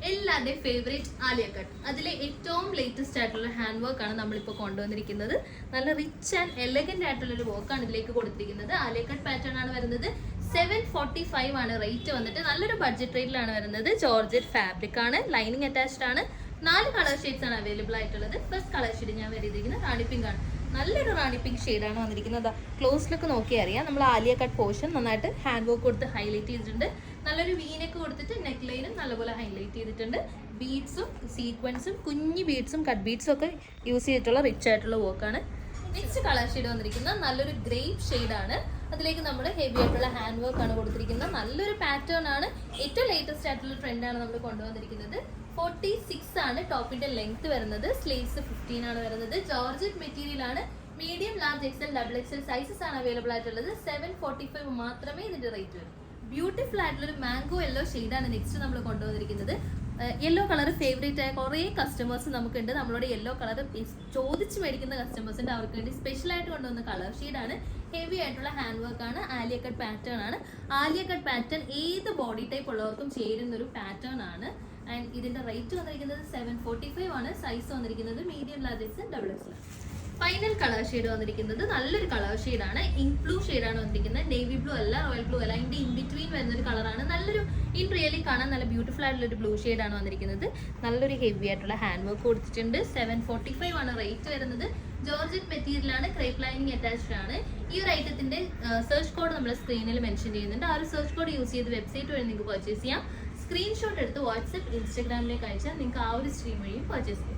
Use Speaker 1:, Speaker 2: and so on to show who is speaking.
Speaker 1: എല്ലാവരുടെയും favourite Alia cut. അതിലെ ഏറ്റവും ലേറ്റസ്റ്റ് ആയിട്ടുള്ള ഹാൻഡ് വർക്കാണ് നമ്മളിപ്പോൾ കൊണ്ടുവന്നിരിക്കുന്നത്. നല്ല റിച്ച് ആൻഡ് എലഗന്റ് ആയിട്ടുള്ളൊരു വർക്കാണ് ഇതിലേക്ക് കൊടുത്തിരിക്കുന്നത്. ആലിയ കട്ട് പാറ്റേൺ ആണ് വരുന്നത്. 745 ആണ് റേറ്റ് വന്നിട്ട്. നല്ലൊരു ബഡ്ജറ്റ് റേറ്റിലാണ് വരുന്നത്. ജോർജറ്റ് ഫാബ്രിക് ആണ്, ലൈനിങ് അറ്റാച്ച്ഡ് ആണ്. 4 കളർ ഷെയ്ഡ്സ് ആണ് അവൈലബിൾ ആയിട്ടുള്ളത്. ഫസ്റ്റ് കളർ ഷെയ്ഡ് ഞാൻ വരിയിരിക്കുന്നത് റാണി പിങ്ക് ആണ്. നല്ലൊരു റാണി പിങ്ക് ഷെയ്ഡാണ് വന്നിരിക്കുന്നത്. ക്ലോസ് ലുക്ക് നോക്കി അറിയാം. നമ്മൾ ആലിയ കട്ട് പോർഷൻ നന്നായിട്ട് ഹാൻഡ് വർക്ക് കൊടുത്ത് ഹൈലൈറ്റ് ചെയ്തിട്ടുണ്ട്. നല്ലൊരു വീനൊക്കെ കൊടുത്തിട്ട് നെക്ക് ലൈനും നല്ലപോലെ ഹൈലൈറ്റ് ചെയ്തിട്ടുണ്ട്. ബീഡ്സും സീക്വൻസും കുഞ്ഞു ബീഡ്സും കട്ട് ബീഡ്സും ഒക്കെ യൂസ് ചെയ്തിട്ടുള്ള റിച്ച് ആയിട്ടുള്ള വർക്കാണ്. നെക്സ്റ്റ് കളർ ഷെയ്ഡ് വന്നിരിക്കുന്നത് നല്ലൊരു ഗ്രേപ്പ് ഷെയ്ഡാണ്. അതിലേക്ക് നമ്മൾ ഹെവി ആയിട്ടുള്ള ഹാൻഡ് വർക്ക് ആണ് കൊടുത്തിരിക്കുന്നത്. നല്ലൊരു പാറ്റേൺ ആണ്. ഏറ്റവും ലേറ്റസ്റ്റ് ആയിട്ടുള്ള ട്രെൻഡാണ് നമ്മൾ കൊണ്ടുവന്നിരിക്കുന്നത്. 46 ആണ് ടോപ്പിന്റെ ലെങ്ത് വരുന്നത്. സ്ലീവ്സ് 15 ആണ് വരുന്നത്. ജോർജറ്റ് മെറ്റീരിയൽ ആണ്. Medium, large, XL, double XL sizes ആണ് അവൈലബിൾ ആയിട്ടുള്ളത്. 745 മാത്രമേ ഇതിന്റെ റേറ്റ് വരും. ബ്യൂട്ടിഫുൾ ആയിട്ടുള്ളൊരു മാംഗോ യെല്ലോ ഷെയ്ഡാണ് നെക്സ്റ്റ് നമ്മൾ കൊണ്ടുവന്നിരിക്കുന്നത്. യെല്ലോ കളർ ഫേവറേറ്റ് ആയ കുറേ കസ്റ്റമേഴ്സ് നമുക്കുണ്ട്. നമ്മളോട് യെല്ലോ കളർ ചോദിച്ച് മേടിക്കുന്ന കസ്റ്റമേഴ്സിൻ്റെ അവർക്ക് വേണ്ടി സ്പെഷ്യലായിട്ട് കൊണ്ടുവന്ന കളർ ഷെയ്ഡാണ്. ഹെവി ആയിട്ടുള്ള ഹാൻഡ് വർക്കാണ്. ആലിയ കട്ട് പാറ്റേൺ ആണ്. ആലിയ കട്ട് പാറ്റേൺ ഏത് ബോഡി ടൈപ്പ് ഉള്ളവർക്കും ചേരുന്നൊരു പാറ്റേൺ ആണ്. ആൻഡ് ഇതിൻ്റെ റേറ്റ് വന്നിരിക്കുന്നത് 745 ആണ്. സൈസ് വന്നിരിക്കുന്നത് medium, large XL, double Excel. Final colour shade വന്നിരിക്കുന്നത് നല്ലൊരു കളർ ഷെയ്ഡാണ്. ഇങ്ക് ബ്ലൂ ഷെയ്ഡാണ് വന്നിരിക്കുന്നത്. നേവി ബ്ലൂ അല്ല, റോയൽ ബ്ലൂ അല്ല, ഇതിൻ്റെ ഇൻ ബിറ്റ്വീൻ വരുന്നൊരു കളറാണ്. നല്ലൊരു ഇൻ റിയലി കാണാൻ നല്ല ബ്യൂട്ടിഫുൾ ആയിട്ടുള്ളൊരു ബ്ലൂ ഷെയ്ഡാണ് വന്നിരിക്കുന്നത്. നല്ലൊരു ഹെവി ആയിട്ടുള്ള ഹാൻഡ് വർക്ക് കൊടുത്തിട്ടുണ്ട്. 745 ആണ് റേറ്റ് വരുന്നത്. ജോർജറ്റ് മെറ്റീരിയലാണ്. ക്രേപ്പ് ലൈനിങ് അറ്റാച്ച്ഡ് ആണ്. ഈ ഒരു ഐറ്റത്തിന്റെ സെർച്ച് കോഡ് നമ്മൾ സ്ക്രീനിൽ മെൻഷൻ ചെയ്യുന്നുണ്ട്. ആ ഒരു സെർച്ച് കോഡ് യൂസ് ചെയ്ത് വെബ്സൈറ്റ് വഴി നിങ്ങൾക്ക് പർച്ചേസ് ചെയ്യാം. സ്ക്രീൻഷോട്ട് എടുത്ത് വാട്സ്ആപ്പ്, ഇൻസ്റ്റാഗ്രാമിലേക്ക് അയച്ചാൽ നിങ്ങൾക്ക് ആ ഒരു സ്ട്രീം വഴിയും പർച്ചേസ് ചെയ്യാം.